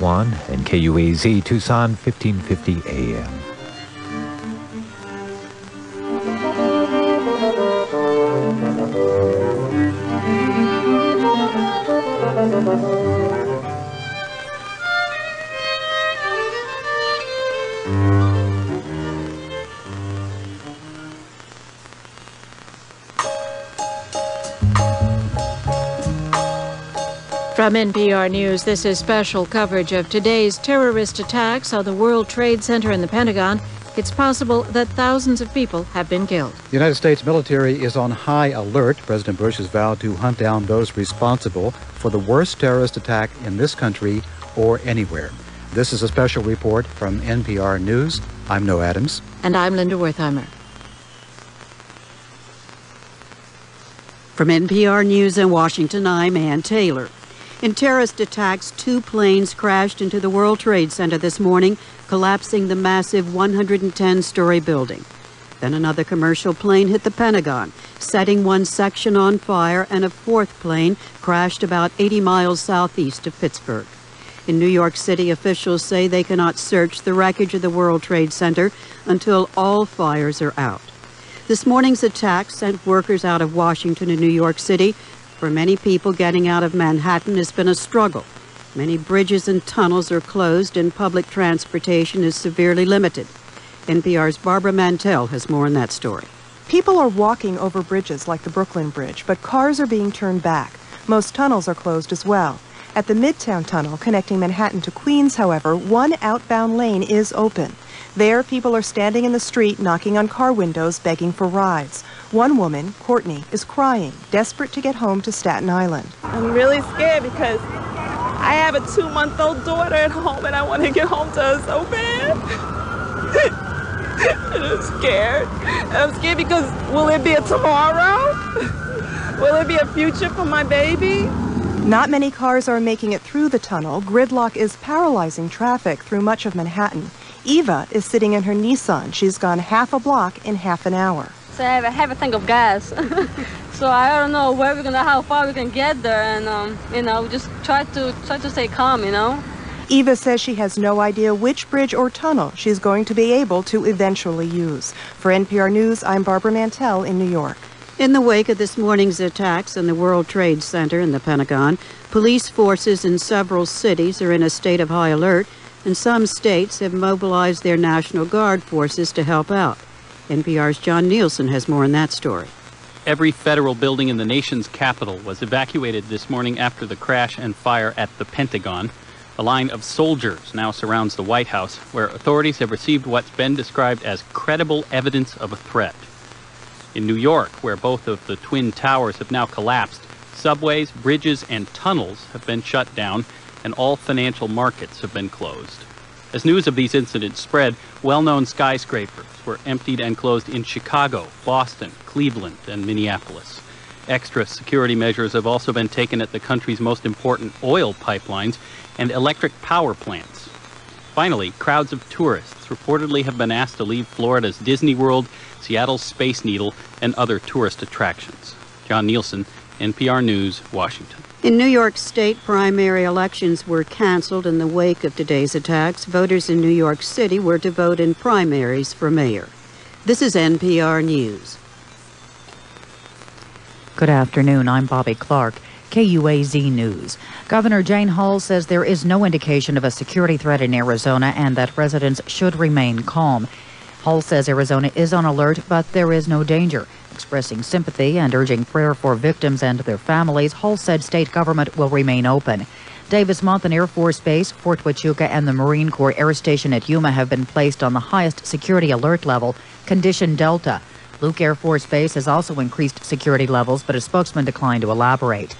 1 and KUAZ Tucson 1550 AM. From NPR News, this is special coverage of today's terrorist attacks on the World Trade Center and the Pentagon. It's possible that thousands of people have been killed. The United States military is on high alert. President Bush has vowed to hunt down those responsible for the worst terrorist attack in this country or anywhere. This is a special report from NPR News. I'm Noah Adams. And I'm Linda Wertheimer. From NPR News in Washington, I'm Ann Taylor. In terrorist attacks, 2 planes crashed into the World Trade Center this morning, collapsing the massive 110-story building. Then another commercial plane hit the Pentagon, setting one section on fire, and a 4th plane crashed about 80 miles southeast of Pittsburgh. In New York City, officials say they cannot search the wreckage of the World Trade Center until all fires are out. This morning's attack sent workers out of Washington and New York City. For many people, getting out of Manhattan has been a struggle. Many bridges and tunnels are closed and public transportation is severely limited. NPR's Barbara Mantell has more on that story. People are walking over bridges like the Brooklyn Bridge, but cars are being turned back. Most tunnels are closed as well. At the Midtown Tunnel connecting Manhattan to Queens, however, one outbound lane is open. There, people are standing in the street, knocking on car windows, begging for rides. One woman, Courtney, is crying, desperate to get home to Staten Island. I'm really scared because I have a 2-month-old daughter at home and I want to get home to her so bad. And I'm scared. And I'm scared because will there be a tomorrow? Will there be a future for my baby? Not many cars are making it through the tunnel. Gridlock is paralyzing traffic through much of Manhattan. Eva is sitting in her Nissan. She's gone half a block in half an hour. So I have a tank of gas. So I don't know how far we can get there, and just try to stay calm, Eva says she has no idea which bridge or tunnel she's going to be able to eventually use. For NPR News, I'm Barbara Mantell in New York. In the wake of this morning's attacks on the World Trade Center and the Pentagon, police forces in several cities are in a state of high alert, and some states have mobilized their National Guard forces to help out. NPR's John Nielsen has more on that story. Every federal building in the nation's capital was evacuated this morning after the crash and fire at the Pentagon. A line of soldiers now surrounds the White House, where authorities have received what's been described as credible evidence of a threat. In New York, where both of the Twin Towers have now collapsed, subways, bridges, and tunnels have been shut down, and all financial markets have been closed. As news of these incidents spread, well-known skyscrapers were emptied and closed in Chicago, Boston, Cleveland, and Minneapolis. Extra security measures have also been taken at the country's most important oil pipelines and electric power plants. Finally, crowds of tourists reportedly have been asked to leave Florida's Disney World, Seattle's Space Needle, and other tourist attractions. John Nielsen, NPR News, Washington. In New York State, primary elections were canceled in the wake of today's attacks. Voters in New York City were to vote in primaries for mayor. This is NPR News. Good afternoon. I'm Bobby Clark, KUAZ News. Governor Jane Hull says there is no indication of a security threat in Arizona and that residents should remain calm. Hull says Arizona is on alert, but there is no danger. Expressing sympathy and urging prayer for victims and their families, Hull said state government will remain open. Davis-Monthan Air Force Base, Fort Huachuca, and the Marine Corps Air Station at Yuma have been placed on the highest security alert level, Condition Delta. Luke Air Force Base has also increased security levels, but a spokesman declined to elaborate.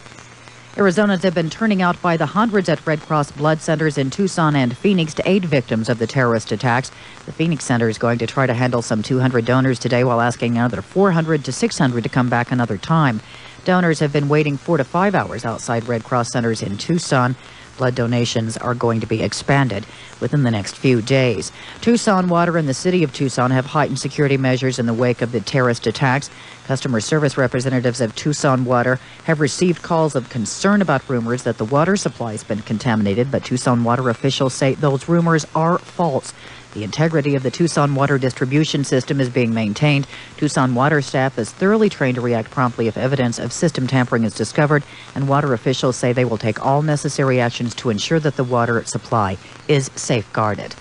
Arizonans have been turning out by the hundreds at Red Cross blood centers in Tucson and Phoenix to aid victims of the terrorist attacks. The Phoenix Center is going to try to handle some 200 donors today while asking another 400 to 600 to come back another time. Donors have been waiting 4 to 5 hours outside Red Cross centers in Tucson. Blood donations are going to be expanded within the next few days. Tucson Water and the city of Tucson have heightened security measures in the wake of the terrorist attacks. Customer service representatives of Tucson Water have received calls of concern about rumors that the water supply has been contaminated, but Tucson Water officials say those rumors are false. The integrity of the Tucson water distribution system is being maintained. Tucson water staff is thoroughly trained to react promptly if evidence of system tampering is discovered, and water officials say they will take all necessary actions to ensure that the water supply is safeguarded.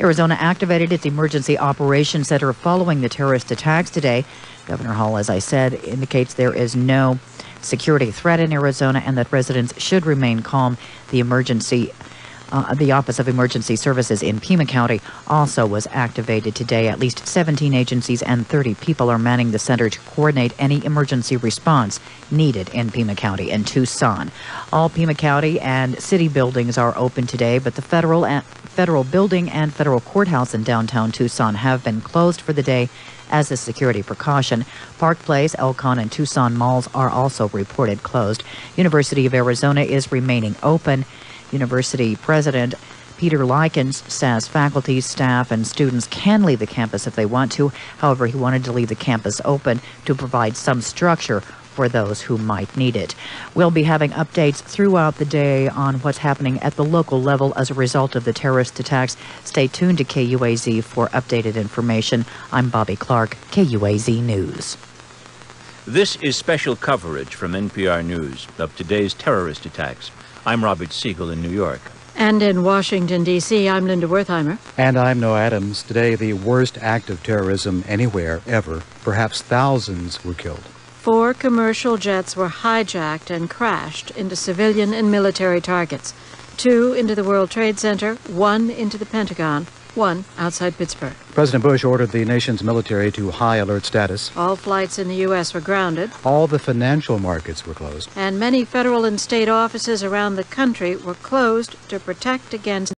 Arizona activated its emergency operations center following the terrorist attacks today. Governor Hall, as I said, indicates there is no security threat in Arizona and that residents should remain calm. The Office of Emergency Services in Pima County also was activated today. At least 17 agencies and 30 people are manning the center to coordinate any emergency response needed in Pima County and Tucson. All Pima County and city buildings are open today, but the federal building and federal courthouse in downtown Tucson have been closed for the day as a security precaution. Park Place, Elcon, and Tucson malls are also reported closed. University of Arizona is remaining open. University President Peter Likens says faculty, staff, and students can leave the campus if they want to. However, he wanted to leave the campus open to provide some structure for those who might need it. We'll be having updates throughout the day on what's happening at the local level as a result of the terrorist attacks. Stay tuned to KUAZ for updated information. I'm Bobby Clark, KUAZ News. This is special coverage from NPR News of today's terrorist attacks. I'm Robert Siegel in New York. And in Washington, D.C., I'm Linda Wertheimer. And I'm Noah Adams. Today, the worst act of terrorism anywhere, ever. Perhaps thousands were killed. 4 commercial jets were hijacked and crashed into civilian and military targets. 2 into the World Trade Center, 1 into the Pentagon, 1 outside Pittsburgh. President Bush ordered the nation's military to high alert status. All flights in the U.S. were grounded. All the financial markets were closed. And many federal and state offices around the country were closed to protect against